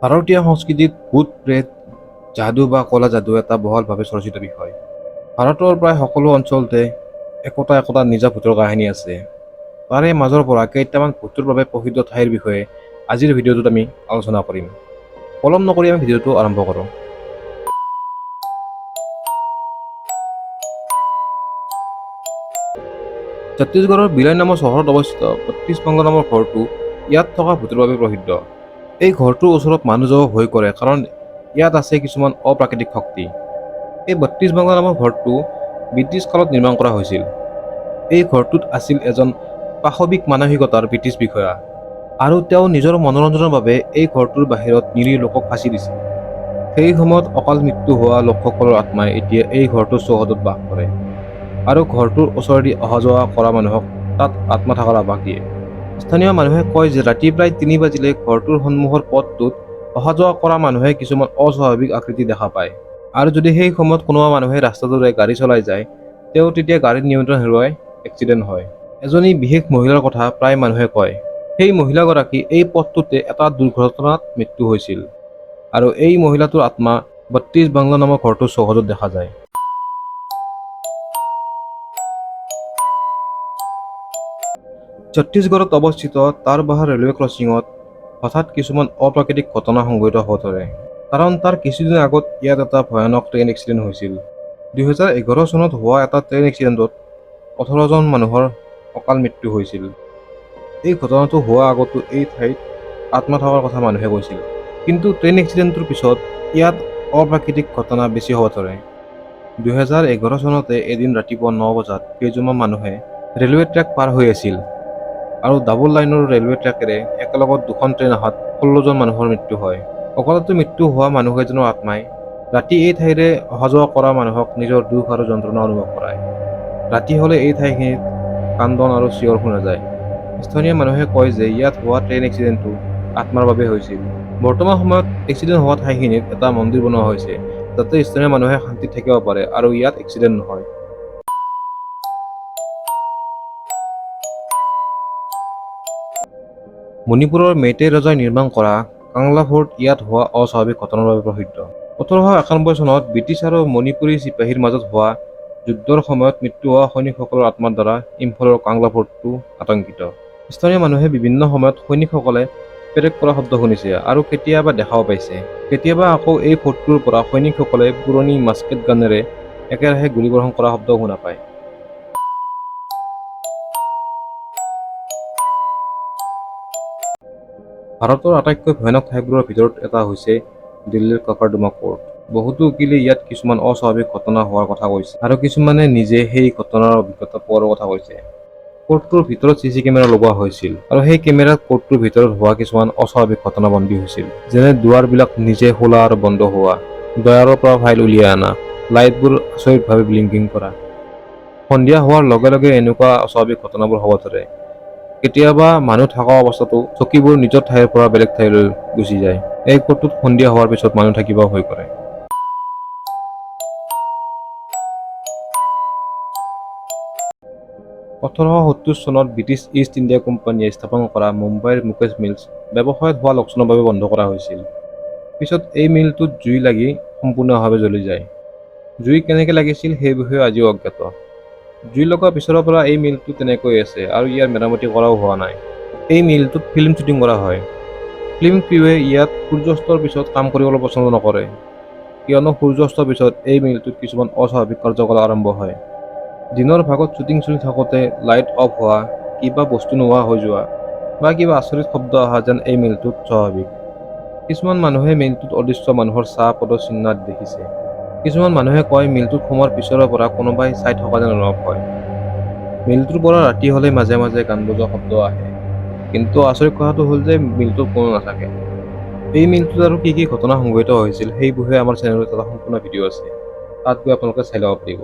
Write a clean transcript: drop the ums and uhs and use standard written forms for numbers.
ভাৰতীয় সংস্কৃতিত ভূত প্ৰেত যাদু বা কলা যাদু এটা বহুলভাৱে চৰ্চিত বিষয়। ভাৰতৰ প্ৰায় সকলো অঞ্চলতে একোটা একোটা নিজা ভূতৰ কাহিনী আছে। তাৰে মাজৰ পৰা কেইটামান ভূতৰ বাবে প্ৰসিদ্ধ ঠাইৰ বিষয়ে আজিৰ ভিডিঅ'টোত আমি আলোচনা কৰিম। পলম নকৰি আমি ভিডিঅ'টো আৰম্ভ কৰোঁ। ছত্তীশগড়ৰ বিলাই নামৰ চহৰত অৱস্থিত ৩২ বংগ নামৰ ঘৰটো ইয়াত থকা ভূতৰ বাবে প্ৰসিদ্ধ। এই ঘৰটোৰ ওচৰত মানুহ যাব ভয় কৰে কাৰণ ইয়াত আছে কিছুমান অপ্ৰাকৃতিক শক্তি। এই ৩২ বংগ নামৰ ঘৰটো ব্ৰিটিছ কালত নিৰ্মাণ কৰা হৈছিল। এই ঘৰটোত আছিল এজন পাশবিক মানসিকতাৰ ব্ৰিটিছ বিষয়া আৰু তেওঁ নিজৰ মনোৰঞ্জনৰ বাবে এই ঘৰটোৰ বাহিৰত নিৰীহ লোকক ফাঁচি দিছিল। সেই সময়ত অকাল মৃত্যু হোৱা লোকসকলৰ আত্মাই এতিয়া এই ঘৰটোৰ চৌহদত বাস কৰে আৰু ঘৰটোৰ ওচৰেদি অহা যোৱা কৰা মানুহক তাত আত্মা থকাৰ আভাস দিয়ে। স্থানীয় মানুহে কয় যে ৰাতি প্ৰায় ৩ বাজিলে ঘৰটোৰ সন্মুখৰ পথটোত অহা যোৱা কৰা মানুহে কিছুমান অস্বাভাৱিক আকৃতি দেখা পায় আৰু যদি সেই সময়ত কোনোবা মানুহে ৰাস্তাটোৰে গাড়ী চলাই যায় তেওঁ তেতিয়া গাড়ীৰ নিয়ন্ত্ৰণ হেৰুৱাই এক্সিডেণ্ট হয়। এজনী বিশেষ মহিলাৰ কথা প্ৰায় মানুহে কয়। সেই মহিলাগৰাকী এই পথটোতে এটা দুৰ্ঘটনাত মৃত্যু হৈছিল আৰু এই মহিলাটোৰ আত্মা ৩২ বাংলা নামৰ ঘৰটোৰ চৌহদত দেখা যায়। ছত্তীশগড়ত অৱস্থিত তাৰবাহাৰ ৰেলৱে ক্ৰছিঙত হঠাৎ কিছুমান অপ্ৰাকৃতিক ঘটনা সংঘটিত হ'ব ধৰে কাৰণ তাৰ কিছুদিন আগত ইয়াত এটা ভয়ানক ট্ৰেইন এক্সিডেণ্ট হৈছিল। ২০১১ চনত হোৱা এটা ট্ৰেইন এক্সিডেণ্টত ১৮জন মানুহৰ অকাল মৃত্যু হৈছিল। এই ঘটনাটো হোৱাৰ আগতো এই ঠাইত আত্মা থকাৰ কথা মানুহে কৈছিল, কিন্তু ট্ৰেইন এক্সিডেণ্টৰ পিছত ইয়াত অপ্ৰাকৃতিক ঘটনা বেছি হ'ব ধৰে। ২০১১ চনতে এদিন ৰাতিপুৱা ৯ বজাত কেইজনমান মানুহে ৰেলৱে ট্ৰেক পাৰ হৈ আছিল আৰু ডাবল লাইনৰ ৰেলৱে ট্ৰেকেৰে একেলগত দুখন ট্ৰেইন অহাত ১৬জন মানুহৰ মৃত্যু হয়। অকালতে মৃত্যু হোৱা মানুহকেইজনৰ আত্মাই ৰাতি এই ঠাইৰে অহা যোৱা কৰা মানুহক নিজৰ দুখ আৰু যন্ত্ৰণা অনুভৱ কৰায়। ৰাতি হ'লে এই ঠাইখিনিত কান্দন আৰু চিঞৰ শুনা যায়। স্থানীয় মানুহে কয় যে ইয়াত হোৱা ট্ৰেইন এক্সিডেণ্টটো আত্মাৰ বাবে হৈছিল। বৰ্তমান সময়ত এক্সিডেণ্ট হোৱা ঠাইখিনিত এটা মন্দিৰ বনোৱা হৈছে যাতে স্থানীয় মানুহে শান্তিত থাকিব পাৰে আৰু ইয়াত এক্সিডেণ্ট নহয়। মণিপুৰৰ মেইটেই ৰজাই নিৰ্মাণ কৰা কাংলা ফৰ্ট ইয়াত হোৱা অস্বাভাৱিক ঘটনাৰ বাবে প্ৰসিদ্ধ। ১৮৯১ চনত ব্ৰিটিছ আৰু মণিপুৰী চিপাহীৰ মাজত হোৱা যুদ্ধৰ সময়ত মৃত্যু হোৱা সৈনিকসকলৰ আত্মাৰ দ্বাৰা ইম্ফলৰ কাংলা ফৰ্টটো আতংকিত। স্থানীয় মানুহে বিভিন্ন সময়ত সৈনিকসকলে পেৰেড কৰা শব্দ শুনিছে আৰু কেতিয়াবা দেখাও পাইছে। কেতিয়াবা আকৌ এই ফৰ্টটোৰ পৰা সৈনিকসকলে পুৰণি মাস্কেট গানেৰে একেৰাহে গুলীবৰ্ষণ কৰা শব্দও শুনা পায়। ভাৰতৰ আটাইতকৈ ভয়ানক ঠাইবোৰৰ ভিতৰত এটা হৈছে দিল্লীৰ কাকৰদুমা কোৰ্ট। বহুতো উকিলে ইয়াত কিছুমান অস্বাভাৱিক ঘটনা হোৱাৰ কথা কৈছে আৰু কিছুমানে নিজে সেই ঘটনাৰ অভিজ্ঞতা পোৱাৰ কথা কৈছে। কোৰ্টটোৰ ভিতৰত চিচি কেমেৰা লগোৱা হৈছিল আৰু সেই কেমেৰাত কোৰ্টটোৰ ভিতৰত হোৱা কিছুমান অস্বাভাৱিক ঘটনা বন্দী হৈছিল, যেনে দুৱাৰবিলাক নিজে খোলা আৰু বন্ধ হোৱা, ড্ৰয়াৰৰ পৰা ফাইল উলিয়াই অনা, লাইটবোৰ আচৰিতভাৱে ব্লিংকিং কৰা। সন্ধিয়া হোৱাৰ লগে লগে এনেকুৱা অস্বাভাৱিক ঘটনাবোৰ হ'ব ধৰে। কেতিয়াবা মানুহ থকা অৱস্থাতো চকীবোৰ নিজৰ ঠাইৰ পৰা বেলেগ ঠাইলৈ গুচি যায়। এই কোৰ্টটোত সন্ধিয়া হোৱাৰ পিছত মানুহ থাকিব ভয় কৰে। ১৮৭০ চনত ব্ৰিটিছ ইষ্ট ইণ্ডিয়া কোম্পানীয়ে স্থাপন কৰা মুম্বাইৰ মুকেশ মিলছ ব্যৱসায়ত হোৱা লোকচানৰ বাবে বন্ধ কৰা হৈছিল। পিছত এই মিলটোত জুই লাগি সম্পূৰ্ণভাৱে জ্বলি যায়। জুই কেনেকৈ লাগিছিল সেই বিষয়ে আজিও অজ্ঞাত। জুই লগোৱাৰ পিছৰ পৰা এই মিলটো তেনেকৈ আছে আৰু ইয়াৰ মেৰামতি কৰাও হোৱা নাই। এই মিলটোত ফিল্ম শ্বুটিং কৰা হয়। ফিল্ম ক্ৰিউৱে ইয়াত সূৰ্যাস্তৰ পিছত কাম কৰিবলৈ পছন্দ নকৰে, কিয়নো সূৰ্যাস্তৰ পিছত এই মিলটোত কিছুমান অস্বাভাৱিক কাৰ্যকলাপ আৰম্ভ হয়। দিনৰ ভাগত শ্বুটিং চলি থাকোঁতে লাইট অফ হোৱা, কিবা বস্তু নোহোৱা হৈ যোৱা বা কিবা আচৰিত শব্দ অহা যেন এই মিলটোত স্বাভাৱিক। কিছুমান মানুহে মিলটোত অদৃশ্য মানুহৰ ছাঁ পদচিহ্ন দেখিছে। কিছুমান মানুহে কয় মিলটোত সোমোৱাৰ পিছৰে পৰা কোনোবাই চাই থকা যেন অনুভৱ হয়। মিলটোৰ পৰা ৰাতি হ'লে মাজে মাজে গান বজোৱা শব্দ আহে, কিন্তু আচৰিত কথাটো হ'ল যে মিলটোত কোনো নাথাকে। এই মিলটোত আৰু কি কি ঘটনা সংঘটিত হৈছিল সেই বিষয়ে আমাৰ চেনেলত এটা সম্পূৰ্ণ ভিডিঅ' আছে, তাত গৈ আপোনালোকে চাই ল'ব পাৰিব।